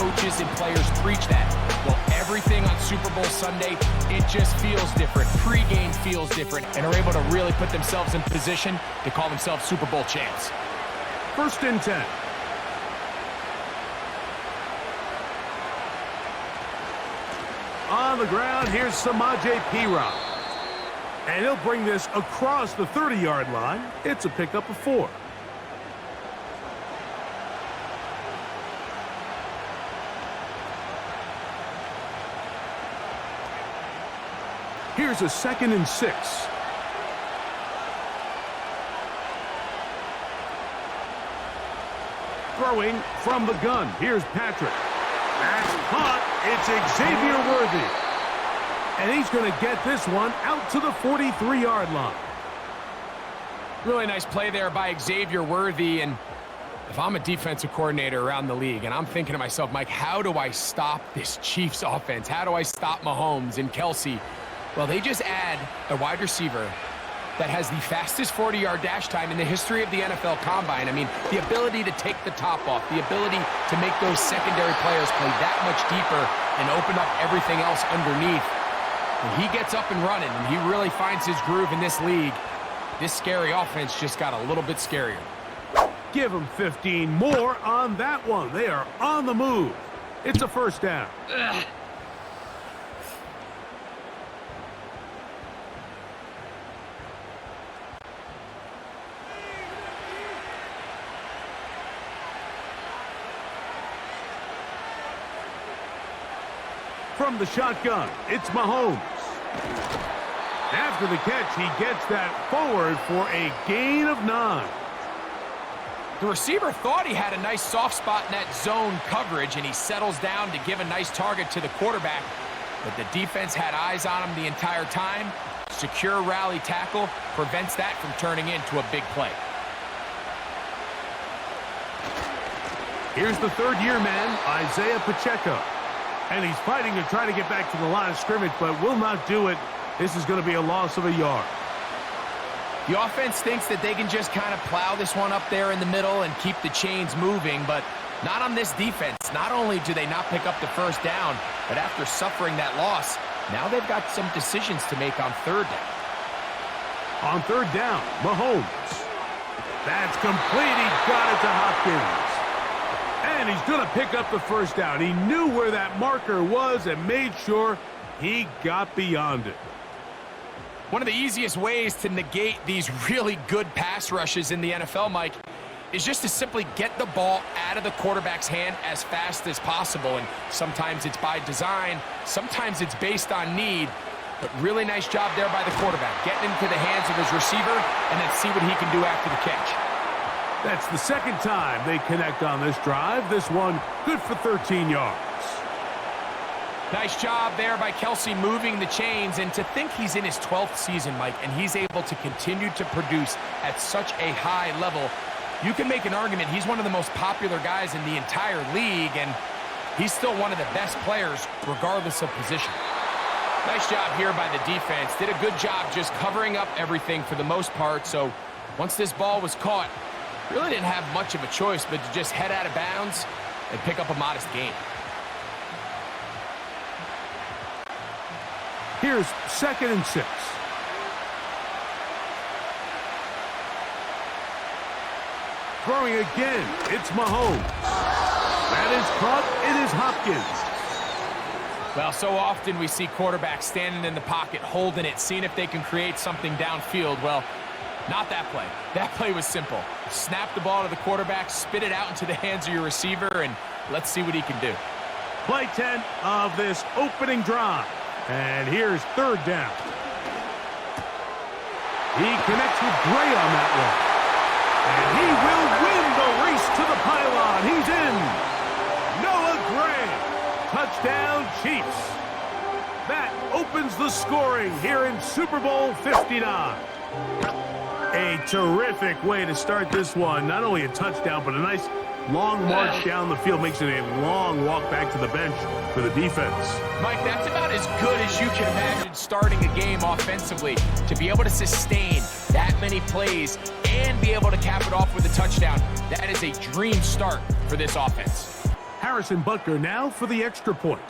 coaches and players preach that. Well, everything on Super Bowl Sunday, it just feels different. Pre-game feels different, and are able to really put themselves in position to call themselves Super Bowl champs. 1st and 10. On the ground, here's Samaje Perine. And he'll bring this across the 30-yard line. It's a pickup of 4. Here's a 2nd and 6. Throwing from the gun. Here's Patrick. That's caught. It's Xavier Worthy. And he's going to get this one out to the 43-yard line. Really nice play there by Xavier Worthy. And if I'm a defensive coordinator around the league, and I'm thinking to myself, Mike, how do I stop this Chiefs offense? How do I stop Mahomes and Kelsey? Well, they just add a wide receiver that has the fastest 40-yard dash time in the history of the NFL Combine. I mean, the ability to take the top off, the ability to make those secondary players play that much deeper and open up everything else underneath. When he gets up and running and he really finds his groove in this league, this scary offense just got a little bit scarier. Give them 15 more on that one. They are on the move. It's a 1st down. From the shotgun, it's Mahomes. After the catch, he gets that forward for a gain of 9. The receiver thought he had a nice soft spot in that zone coverage, and he settles down to give a nice target to the quarterback. But the defense had eyes on him the entire time. Secure rally tackle prevents that from turning into a big play. Here's the 3rd-year man, Isaiah Pacheco. And he's fighting to try to get back to the line of scrimmage, but will not do it. This is going to be a loss of a yard. The offense thinks that they can just kind of plow this one up there in the middle and keep the chains moving, but not on this defense. Not only do they not pick up the 1st down, but after suffering that loss, now they've got some decisions to make on 3rd down. On 3rd down, Mahomes. That's complete. He got it to Hopkins. And he's going to pick up the 1st down. He knew where that marker was and made sure he got beyond it. One of the easiest ways to negate these really good pass rushes in the NFL, Mike, is just to simply get the ball out of the quarterback's hand as fast as possible. And sometimes it's by design, sometimes it's based on need. But really nice job there by the quarterback, getting into the hands of his receiver and then see what he can do after the catch. That's the 2nd time they connect on this drive. This one good for 13 yards. Nice job there by Kelsey moving the chains, and to think he's in his 12th season, Mike, and he's able to continue to produce at such a high level. You can make an argument he's one of the most popular guys in the entire league, and he's still one of the best players regardless of position. Nice job here by the defense. Did a good job just covering up everything for the most part, so once this ball was caught, really didn't have much of a choice but to just head out of bounds and pick up a modest gain. Here's 2nd and 6. Throwing again, it's Mahomes. That is caught. It is Hopkins. Well, so often we see quarterbacks standing in the pocket, holding it, seeing if they can create something downfield. Well, not that play. That play was simple. Snap the ball to the quarterback, spit it out into the hands of your receiver, and let's see what he can do. Play 10 of this opening drive. And here's 3rd down. He connects with Gray on that one. And he will win the race to the pylon. He's in. Noah Gray. Touchdown, Chiefs. That opens the scoring here in Super Bowl 59. A terrific way to start this one. Not only a touchdown, but a nice long march down the field. Makes it a long walk back to the bench for the defense. Mike, that's about as good as you can imagine starting a game offensively. To be able to sustain that many plays and be able to cap it off with a touchdown, that is a dream start for this offense. Harrison Butker now for the extra point.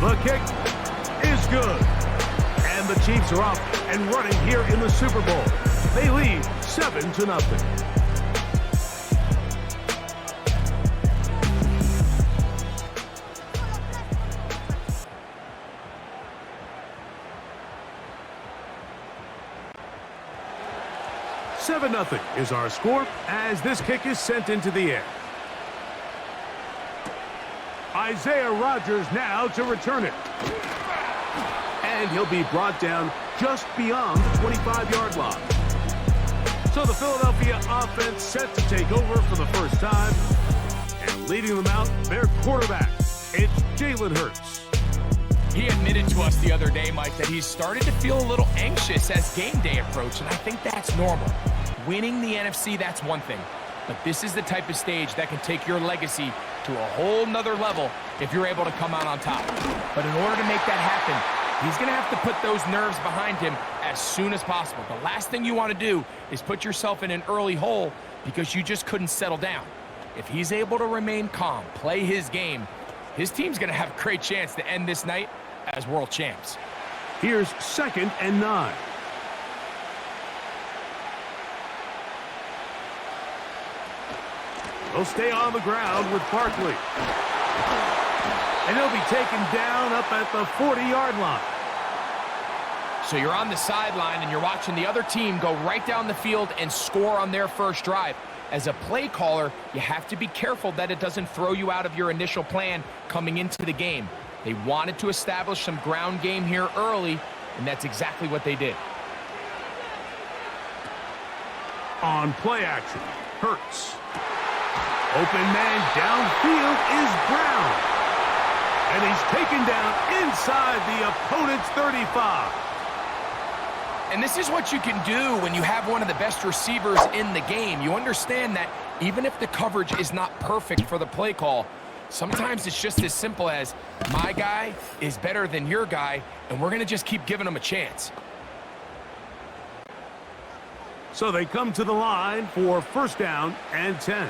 The kick is good. And the Chiefs are off and running here in the Super Bowl. They lead 7-0. Nothing is our score as this kick is sent into the air. Isaiah Rodgers now to return it. And he'll be brought down just beyond the 25-yard line. So the Philadelphia offense set to take over for the first time. And leading them out, their quarterback, it's Jalen Hurts. He admitted to us the other day, Mike, that he's started to feel a little anxious as game day approached, and I think that's normal. Winning the NFC, that's one thing. But this is the type of stage that can take your legacy to a whole nother level if you're able to come out on top. But in order to make that happen, he's going to have to put those nerves behind him as soon as possible. The last thing you want to do is put yourself in an early hole because you just couldn't settle down. If he's able to remain calm, play his game, his team's going to have a great chance to end this night as world champs. Here's 2nd and 9. He'll stay on the ground with Barkley. And he'll be taken down up at the 40-yard line. So you're on the sideline and you're watching the other team go right down the field and score on their first drive. As a play caller, you have to be careful that it doesn't throw you out of your initial plan coming into the game. They wanted to establish some ground game here early, and that's exactly what they did. On play action, Hurts. Open man downfield is Brown. And he's taken down inside the opponent's 35. And this is what you can do when you have one of the best receivers in the game. You understand that even if the coverage is not perfect for the play call, sometimes it's just as simple as my guy is better than your guy, and we're going to just keep giving him a chance. So they come to the line for 1st down and 10.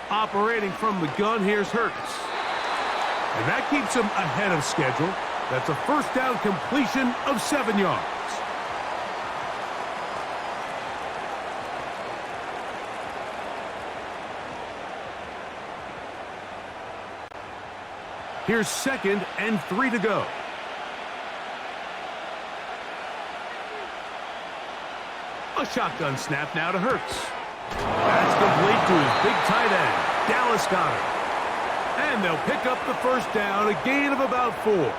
Operating from the gun, here's Hurts. And that keeps him ahead of schedule. That's a 1st down completion of 7 yards. Here's 2nd and 3 to go. A shotgun snap now to Hurts. That's complete to his big tight end, Dallas Goedert. And they'll pick up the 1st down, a gain of about 4.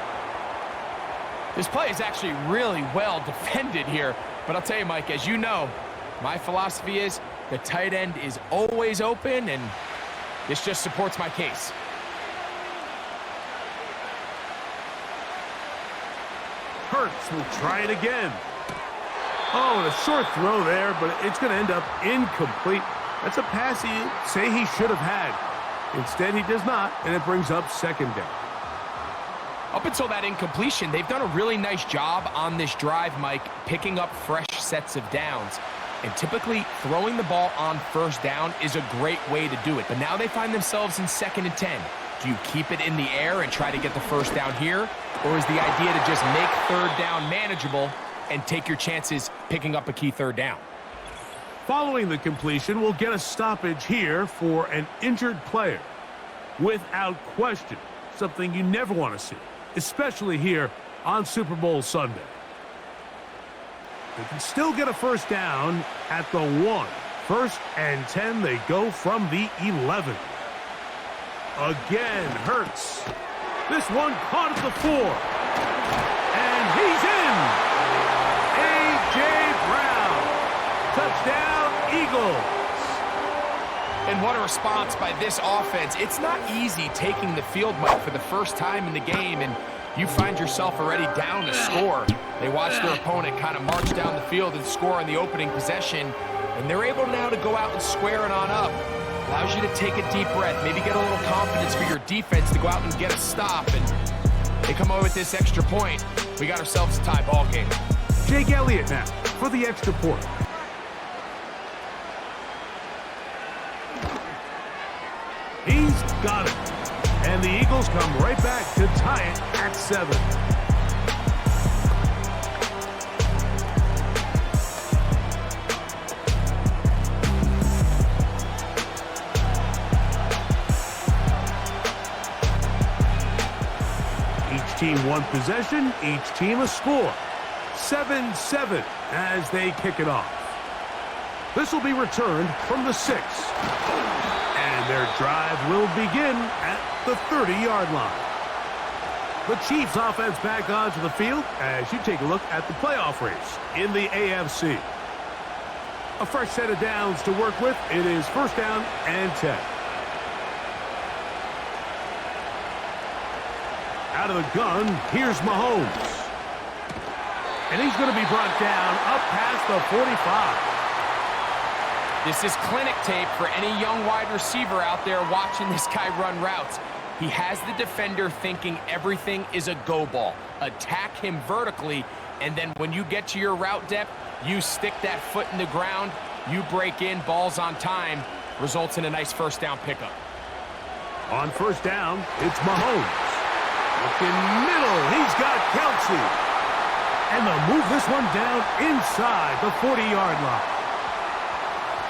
This play is actually really well defended here. But I'll tell you, Mike, as you know, my philosophy is the tight end is always open, and this just supports my case. Hurts will try it again. Oh, and a short throw there, but it's going to end up incomplete. That's a pass he'd say he should have had. Instead, he does not, and it brings up 2nd down. Up until that incompletion, they've done a really nice job on this drive, Mike, picking up fresh sets of downs. And typically, throwing the ball on 1st down is a great way to do it. But now they find themselves in 2nd and 10. Do you keep it in the air and try to get the 1st down here? Or is the idea to just make 3rd down manageable and take your chances picking up a key 3rd down? Following the completion, we'll get a stoppage here for an injured player. Without question, something you never want to see, especially here on Super Bowl Sunday. They can still get a 1st down at the 1. 1st and 10, they go from the 11. Again, Hurts. This one caught at the 4. And he's in. A.J. Brown. Touchdown, Eagles. And what a response by this offense. It's not easy taking the field, Mike, for the first time in the game, and you find yourself already down to score. They watch their opponent kind of march down the field and score on the opening possession, and they're able now to go out and square it on up. Allows you to take a deep breath, maybe get a little confidence for your defense to go out and get a stop, and they come away with this extra point. We got ourselves a tie ball game. Jake Elliott now for the extra point. He's got it. And the Eagles come right back to tie it at 7. Each team one possession, each team a score. 7-7 as they kick it off. This will be returned from the 6. And their drive will begin at the 30-yard line. The Chiefs offense back onto the field as you take a look at the playoff race in the AFC. A fresh set of downs to work with. It is first down and 10. Out of the gun, here's Mahomes. And he's going to be brought down up past the 45. This is clinic tape for any young wide receiver out there watching this guy run routes. He has the defender thinking everything is a go ball. Attack him vertically, and then when you get to your route depth, you stick that foot in the ground, you break in, balls on time, results in a nice first down pickup. On first down, it's Mahomes. Looking middle, he's got Kelsey. And they'll move this one down inside the 40-yard line.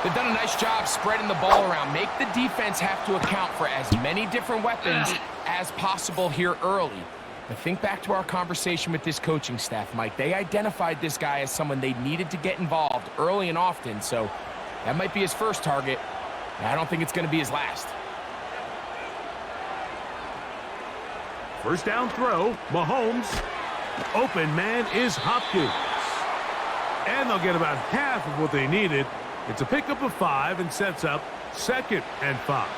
They've done a nice job spreading the ball around. Make the defense have to account for as many different weapons as possible here early. But think back to our conversation with this coaching staff, Mike. They identified this guy as someone they needed to get involved early and often, so that might be his first target. I don't think it's going to be his last. First down throw, Mahomes. Open man is Hopkins. And they'll get about half of what they needed. It's a pickup of 5 and sets up 2nd and 5.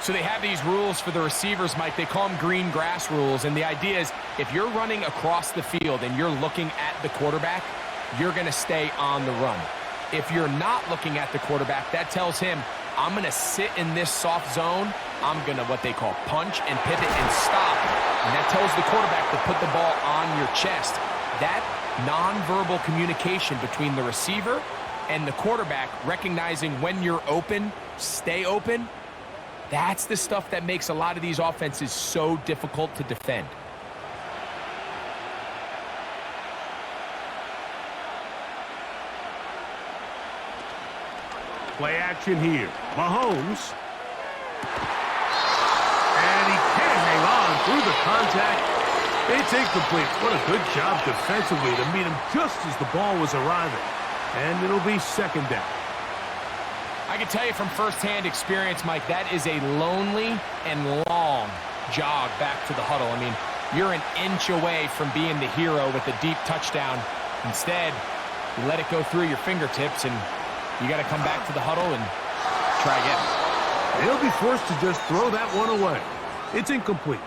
So they have these rules for the receivers, Mike. They call them green grass rules. And the idea is if you're running across the field and you're looking at the quarterback, you're going to stay on the run. If you're not looking at the quarterback, that tells him, I'm going to sit in this soft zone. I'm going to what they call punch and pivot and stop. And that tells the quarterback to put the ball on your chest. That nonverbal communication between the receiver and the quarterback, recognizing when you're open, stay open, that's the stuff that makes a lot of these offenses so difficult to defend. Play action here. Mahomes. And he can't hang on through the contact. It's incomplete. What a good job defensively to meet him just as the ball was arriving. And it'll be 2nd down. I can tell you from firsthand experience, Mike, that is a lonely and long jog back to the huddle. I mean, you're an inch away from being the hero with a deep touchdown. Instead, you let it go through your fingertips, and you got to come back to the huddle and try again. He'll be forced to just throw that one away. It's incomplete.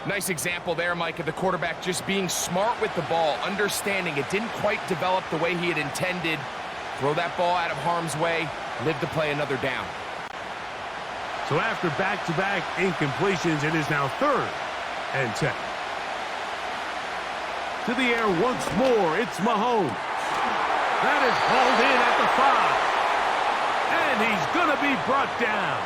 Nice example there, Mike, of the quarterback just being smart with the ball, understanding it didn't quite develop the way he had intended. Throw that ball out of harm's way, live to play another down. So after back-to-back incompletions, it is now 3rd and 10. To the air once more, it's Mahomes. That is hauled in at the 5. And he's going to be brought down.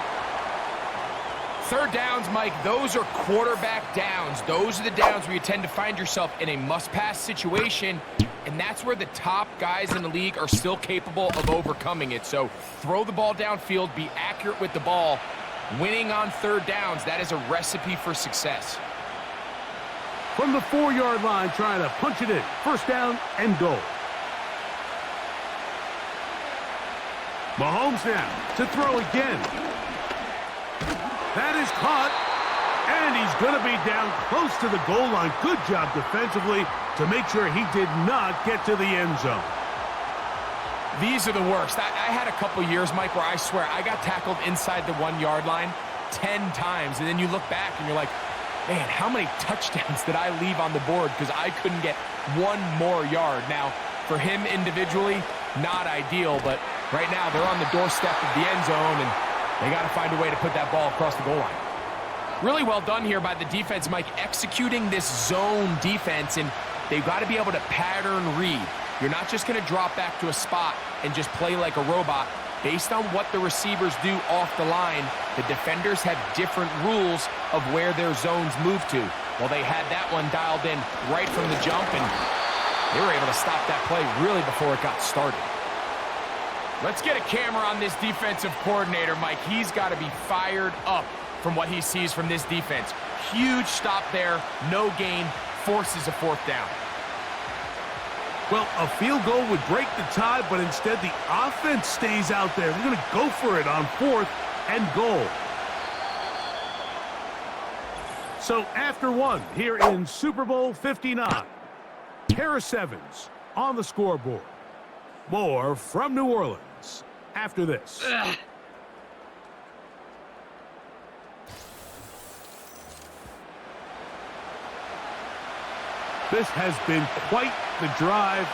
3rd downs, Mike, those are quarterback downs. Those are the downs where you tend to find yourself in a must-pass situation, and that's where the top guys in the league are still capable of overcoming it. So throw the ball downfield, be accurate with the ball. Winning on 3rd downs, that is a recipe for success. From the 4-yard line, trying to punch it in. First down and goal. Mahomes now to throw again. That is caught, and he's going to be down close to the goal line. Good job defensively to make sure he did not get to the end zone. These are the worst. I had a couple years, Mike, where I swear I got tackled inside the 1-yard line 10 times, and then you look back and you're like, man, how many touchdowns did I leave on the board because I couldn't get one more yard? Now, for him individually, not ideal, but right now they're on the doorstep of the end zone, and they got to find a way to put that ball across the goal line. Really well done here by the defense, Mike, executing this zone defense, and they've got to be able to pattern read. You're not just going to drop back to a spot and just play like a robot. Based on what the receivers do off the line, the defenders have different rules of where their zones move to. Well, they had that one dialed in right from the jump, and they were able to stop that play really before it got started. Let's get a camera on this defensive coordinator, Mike. He's got to be fired up from what he sees from this defense. Huge stop there, no gain, forces a fourth down. Well, a field goal would break the tie, but instead the offense stays out there. They're going to go for it on 4th and goal. So after 1 here in Super Bowl 59, Harris Evans on the scoreboard. More from New Orleans after this. This has been quite the drive.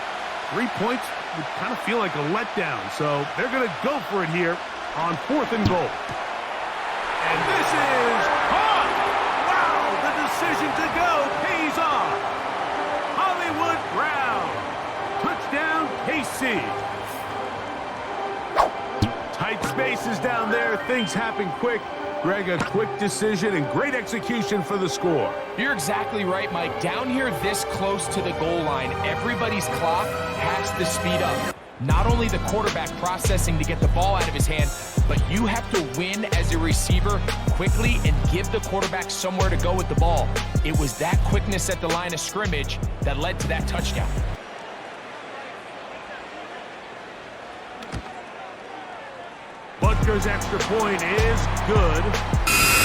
3 points would kind of feel like a letdown, so they're going to go for it here on 4th and goal. And this is caught! Wow, the decision to go pays off. Hollywood Brown. Touchdown, KC. Tight spaces down there. Things happen quick. Greg, a quick decision and great execution for the score. You're exactly right, Mike. Down here this close to the goal line, everybody's clock has to speed up. Not only the quarterback processing to get the ball out of his hand, but you have to win as a receiver quickly and give the quarterback somewhere to go with the ball. It was that quickness at the line of scrimmage that led to that touchdown. Butker's extra point is good.